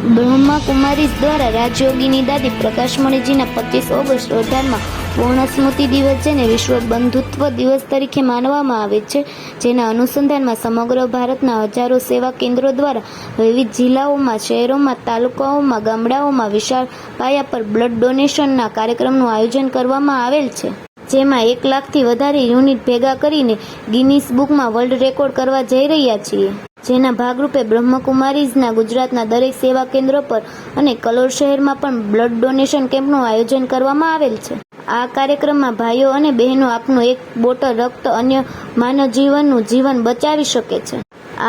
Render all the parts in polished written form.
બ્રહ્માકુમારીઝ દ્વારા રાજયોગીની દાદી પ્રકાશમણીજીના 25 ઓગસ્ટ 18માં પૂર્ણ સ્મૃતિ દિવસ જેને વિશ્વ બંધુત્વ દિવસ તરીકે માનવામાં આવે છે, જેના અનુસંધાનમાં સમગ્ર ભારતના હજારો સેવા કેન્દ્રો દ્વારા વિવિધ જિલ્લાઓમાં, શહેરોમાં, તાલુકાઓમાં, ગામડાઓમાં વિશાળ પાયા પર બ્લડ ડોનેશનના કાર્યક્રમનું આયોજન કરવામાં આવેલ છે, જેમાં 1 લાખથી વધારે યુનિટ ભેગા કરીને ગિનીસ બુકમાં વર્લ્ડ રેકોર્ડ કરવા જઈ રહ્યા છીએ. જેના ભાગરૂપે બ્રહ્મકુમારીઝના ગુજરાતના દરેક સેવા કેન્દ્ર પર અને કલોલ શહેરમાં પણ બ્લડ ડોનેશન કેમ્પનું આયોજન કરવામાં આવેલ છે. આ કાર્યક્રમમાં ભાઈઓ અને બહેનો આપનું 1 બોટલ રક્ત અન્ય માનવ જીવનનું જીવન બચાવી શકે છે.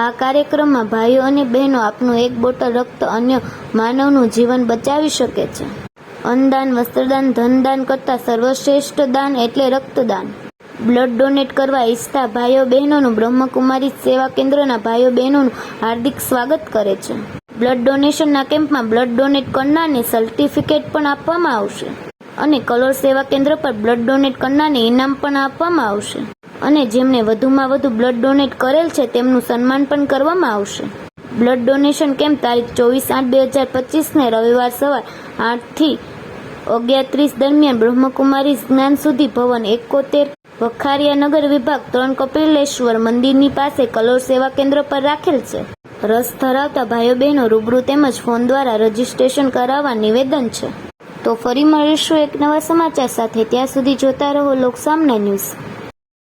આ કાર્યક્રમમાં ભાઈઓ અને બહેનો આપનું 1 બોટલ રક્ત અન્ય માનવનું જીવન બચાવી શકે છે. અન્નદાન, વસ્ત્રદાન, ધનદાન કરતાં સર્વશ્રેષ્ઠ દાન એટલે રક્તદાન. બ્લડ ડોનેટ કરવા ઈચ્છતા ભાઈઓ બહેનોનું બ્રહ્મકુમારી સેવા કેન્દ્રના ભાઈઓ બહેનોનું હાર્દિક સ્વાગત કરે છે. બ્લડ ડોનેશનના કેમ્પમાં બ્લડ ડોનેટ કરનારને સર્ટિફિકેટ પણ આપવામાં આવશે અને કલોલ સેવા કેન્દ્ર પર બ્લડ ડોનેટ કરનારને ઇનામ પણ આપવામાં આવશે અને જેમને વધુમાં વધુ બ્લડ ડોનેટ કરેલ છે તેમનું સન્માન પણ કરવામાં આવશે. બ્લડ ડોનેશન કેમ્પ તારીખ 24/8/2025ને રવિવાર સવાર 8 થી 11:30 દરમિયાન બ્રહ્મકુમારી જ્ઞાન સુધી ભવન 71, વખારિયા નગર વિભાગ 3, કપિલેશ્વર મંદિરની પાસે કલોલ સેવા કેન્દ્ર પર રાખેલ છે. રસ ધરાવતા ભાઈઓ બહેનો રૂબરૂ તેમજ ફોન દ્વારા રજીસ્ટ્રેશન કરાવવા નિવેદન છે. તો ફરી મળીશું એક નવા સમાચાર સાથે. ત્યાં સુધી જોતા રહો લોકસામના ન્યૂઝ.